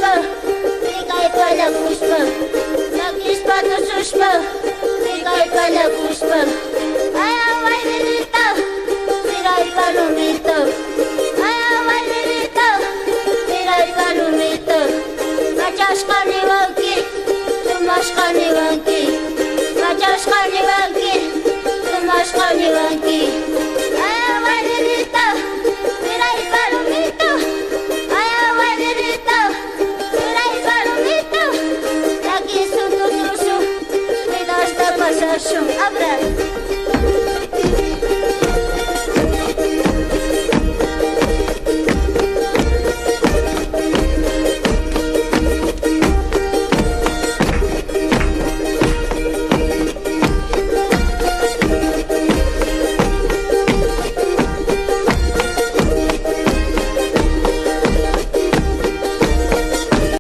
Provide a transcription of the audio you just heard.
sushpa, Mikay palakushpa, Takishpatu sushpa, Mikay palakushpa. Ay, abuelita, mira el palomito. Ay, abuelita, mira el palomito. Machashkani banki, tumashkani banki. Machashkani banki, tumashkani banki. Ay, abuelita, mira el palomito. Ay, abuelita, mira el palomito. Aquí su tu, me das de pasar su abra.